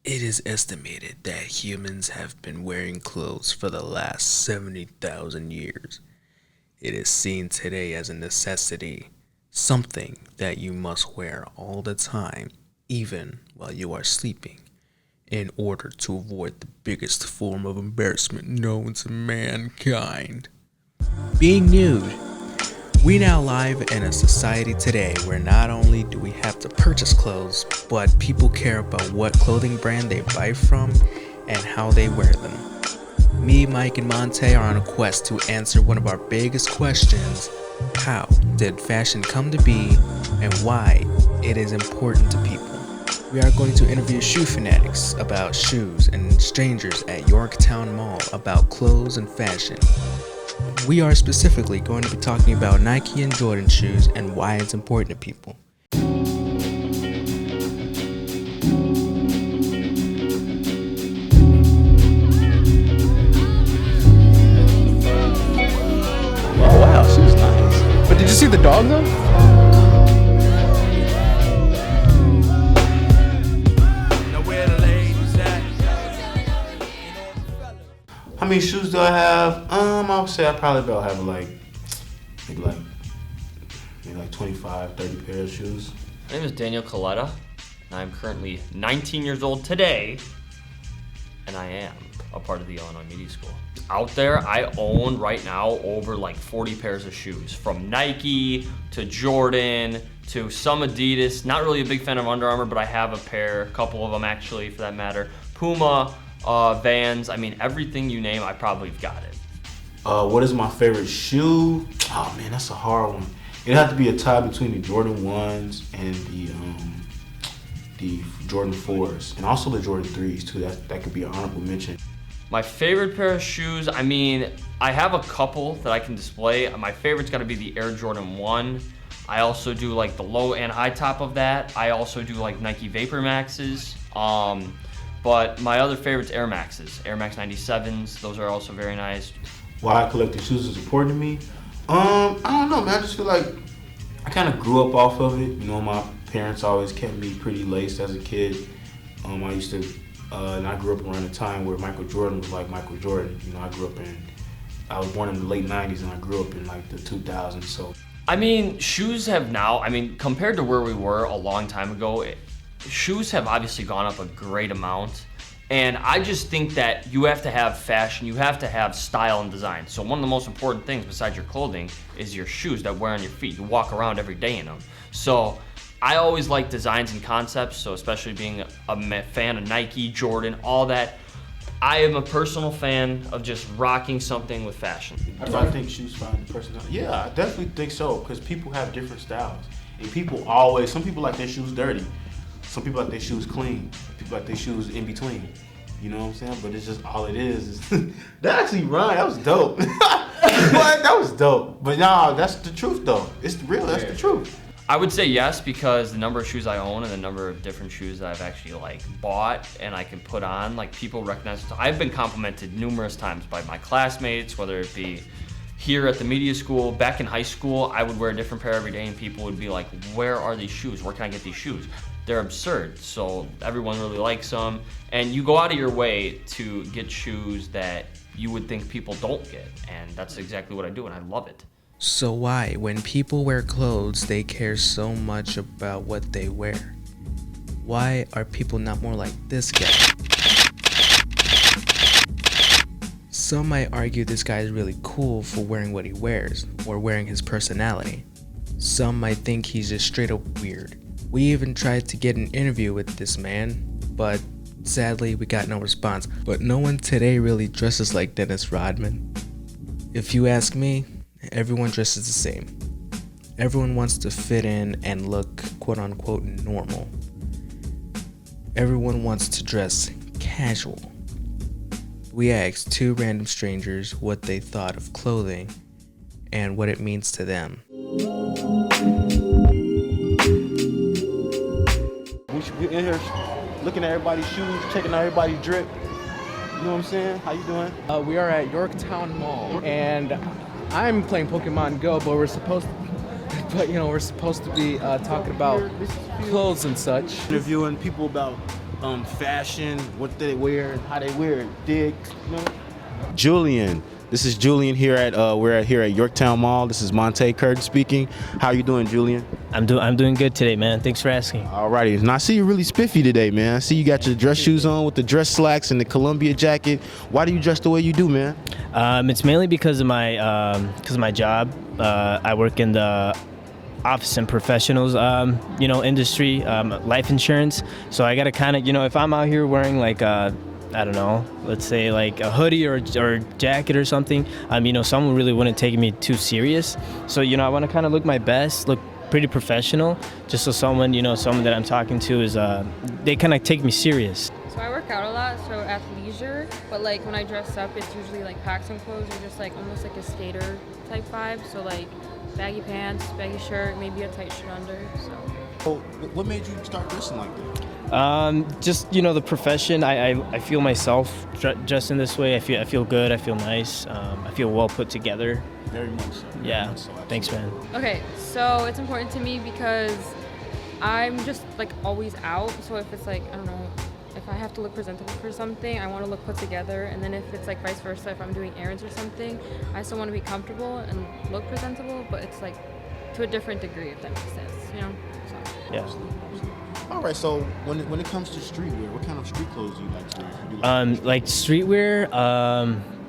It is estimated that humans have been wearing clothes for the last 70,000 years. It is seen today as a necessity, something that you must wear all the time, even while you are sleeping, in order to avoid the biggest form of embarrassment known to mankind. Being nude. We now live in a society today where not only do we have to purchase clothes, but people care about what clothing brand they buy from and how they wear them. Me, Mike, and Monte are on a quest to answer one of our biggest questions: how did fashion come to be and why it is important to people? We are going to interview shoe fanatics about shoes and strangers at Yorktown Mall about clothes and fashion. We are specifically going to be talking about Nike and Jordan shoes and why it's important to people. Oh wow, she was nice. But did you see the dog though? How many shoes do I have? I would say I probably about have maybe like 25, 30 pairs of shoes. My name is Daniel Coletta, and I'm currently 19 years old today, and I am a part of the Illinois Media School. Out there, I own right now over like 40 pairs of shoes, from Nike to Jordan to some Adidas. Not really a big fan of Under Armour, but I have a couple of them actually, for that matter. Puma, Vans, I mean, everything you name, I probably got it. What is my favorite shoe? Oh man, that's a hard one. It'd have to be a tie between the Jordan 1s and the Jordan 4s, and also the Jordan 3s too. That could be an honorable mention. My favorite pair of shoes, I mean, I have a couple that I can display. My favorite's gotta be the Air Jordan 1. I also do like the low and high top of that. I also do like Nike Vapor Maxes. But my other favorite's Air Maxes, Air Max 97s. Those are also very nice. Why I collecting shoes is important to me? I don't know, man. I just feel like I kind of grew up off of it. You know, my parents always kept me pretty laced as a kid. I used to, and I grew up around a time where Michael Jordan was like Michael Jordan. You know, I was born in the late 90s and I grew up in like the 2000s, so. I mean, shoes have now, compared to where we were a long time ago, shoes have obviously gone up a great amount. And I just think that you have to have fashion, you have to have style and design. So one of the most important things besides your clothing is your shoes that wear on your feet. You walk around every day in them. So I always like designs and concepts, so especially being a fan of Nike, Jordan, all that. I am a personal fan of just rocking something with fashion. Do I think shoes find the personality? Yeah, I definitely think so, because people have different styles. And some people like their shoes dirty. Some people like their shoes clean. People like their shoes in between. You know what I'm saying? But it's just all it is. That actually rhymed. That was dope. What? That was dope. But nah, that's the truth though. It's real. That's the truth. I would say yes, because the number of shoes I own and the number of different shoes that I've actually like bought and I can put on, like people recognize it. I've been complimented numerous times by my classmates, whether it be here at the media school, back in high school. I would wear a different pair every day and people would be like, where are these shoes? Where can I get these shoes? They're absurd, so everyone really likes them. And you go out of your way to get shoes that you would think people don't get, and that's exactly what I do, and I love it. So why, when people wear clothes, they care so much about what they wear? Why are people not more like this guy? Some might argue this guy is really cool for wearing what he wears, or wearing his personality. Some might think he's just straight up weird. We even tried to get an interview with this man, but sadly we got no response. But no one today really dresses like Dennis Rodman. If you ask me, everyone dresses the same. Everyone wants to fit in and look quote unquote normal. Everyone wants to dress casual. We asked two random strangers what they thought of clothing and what it means to them. We in here looking at everybody's shoes, checking out everybody's drip. You know what I'm saying? How you doing? We are at Yorktown Mall, and I'm playing Pokemon Go, but we're supposed to be talking about clothes and such. Interviewing people about fashion, what they wear, and how they wear it. Dig, you know? Julian. This is Julian here at we're here at Yorktown Mall. This is Monte Curtin speaking. How you doing, Julian? I'm doing good today, man. Thanks for asking. Alrighty. Now I see you're really spiffy today, man. I see you got your dress shoes on with the dress slacks and the Columbia jacket. Why do you dress the way you do, man? It's mainly because of my job. I work in the office and professionals, industry, life insurance. So I gotta kind of, if I'm out here wearing like I don't know, let's say like a hoodie or jacket or something, someone really wouldn't take me too serious. So, I want to kind of look my best, look pretty professional, just so someone that I'm talking to is, they kind of take me serious. So I work out a lot, so athleisure, but like when I dress up, it's usually like PacSun clothes or just like almost like a skater type vibe. So like baggy pants, baggy shirt, maybe a tight shirt under, so. What made you start dressing like that? Just the profession. I feel myself dressing this way. I feel good. I feel nice. I feel well put together. Very much so. Yeah. Thanks, man. Okay, so it's important to me because I'm just like always out. So if it's like, I don't know, if I have to look presentable for something, I want to look put together. And then if it's like vice versa, if I'm doing errands or something, I still want to be comfortable and look presentable, but it's like to a different degree, if that makes sense, So. Yeah. All right, so when it comes to streetwear, what kind of street clothes do you like to wear? Do you like Like streetwear,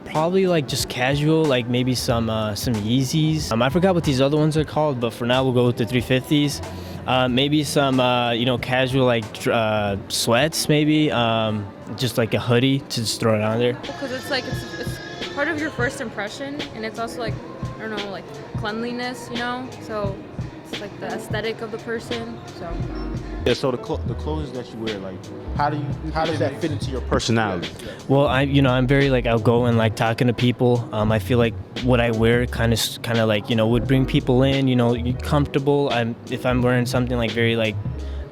probably like just casual, like maybe some Yeezys. I forgot what these other ones are called, but for now we'll go with the 350s. Maybe some casual like sweats, maybe just like a hoodie to just throw it on there. Because it's like it's part of your first impression, and it's also like, I don't know, like cleanliness, So it's like the aesthetic of the person. So. Yeah, so the clothes that you wear, like, how does that fit into your personality? Well, I'm very like outgoing, like talking to people. I feel like what I wear kind of like would bring people in. Comfortable. If I'm wearing something like very like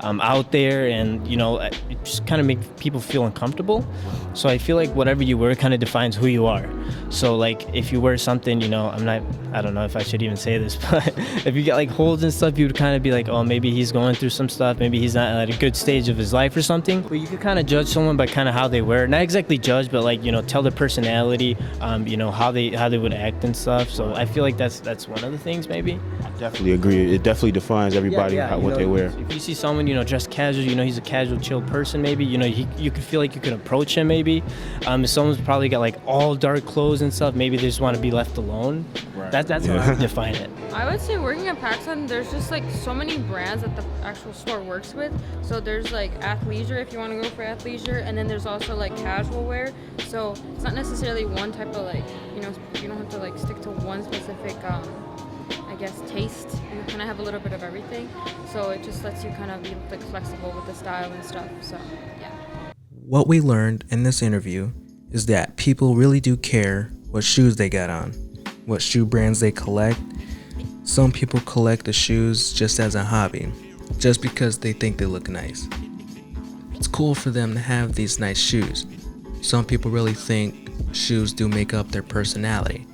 out there, and it just kind of make people feel uncomfortable. So I feel like whatever you wear kind of defines who you are. So like if you wear something, I don't know if I should even say this, but if you get like holes and stuff, you would kind of be like, oh, maybe he's going through some stuff, maybe he's not at a good stage of his life or something. But you could kind of judge someone by kind of how they wear. Not exactly judge, but like tell their personality, how they would act and stuff. So I feel like that's one of the things maybe. I definitely agree. It definitely defines everybody what they wear. If you see someone dressed casual, he's a casual, chill person. Maybe you could feel like you could approach him. Maybe if someone's probably got like all dark clothes and stuff, maybe they just want to be left alone. Right. That's how I would define it. I would say working at PacSun, there's just like so many brands that the actual store works with. So there's like athleisure if you want to go for athleisure, and then there's also like casual wear. So it's not necessarily one type of like, you don't have to like stick to one specific I guess taste. You kind of have a little bit of everything. So it just lets you kind of be like flexible with the style and stuff. So yeah. What we learned in this interview is that people really do care what shoes they got on, what shoe brands they collect. Some people collect the shoes just as a hobby, just because they think they look nice. It's cool for them to have these nice shoes. Some people really think shoes do make up their personality.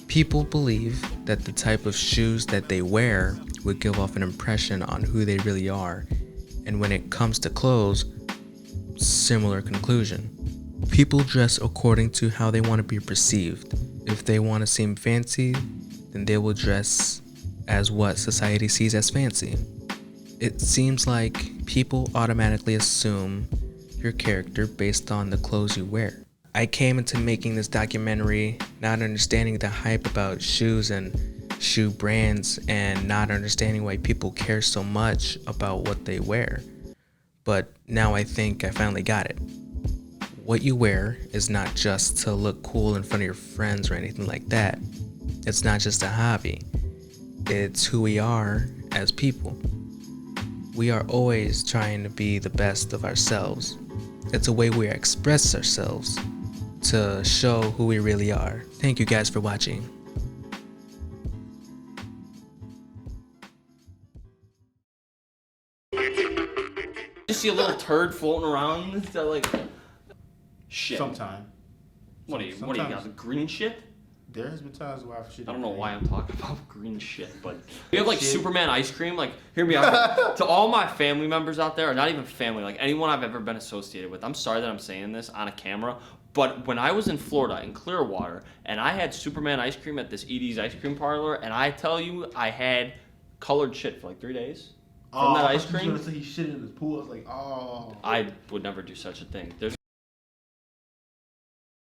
People believe that the type of shoes that they wear would give off an impression on who they really are. And when it comes to clothes, similar conclusion. People dress according to how they want to be perceived. If they want to seem fancy, then they will dress as what society sees as fancy. It seems like people automatically assume your character based on the clothes you wear. I came into making this documentary not understanding the hype about shoes and shoe brands and not understanding why people care so much about what they wear. But now I think I finally got it. What you wear is not just to look cool in front of your friends or anything like that. It's not just a hobby. It's who we are as people. We are always trying to be the best of ourselves. It's a way we express ourselves to show who we really are. Thank you guys for watching. Just see a little turd floating around. Is that like shit? Sometime. What do you got? The green shit? There's been times where I've shit. I don't know why I'm talking about green shit, but we have like Superman ice cream. Like, hear me out. To all my family members out there, or not even family, like anyone I've ever been associated with, I'm sorry that I'm saying this on a camera, but when I was in Florida, in Clearwater, and I had Superman ice cream at this Edie's ice cream parlor, and I tell you, I had colored shit for like 3 days. From that ice cream. He was gonna say he shit in his pool. I was like, oh. I would never do such a thing. There's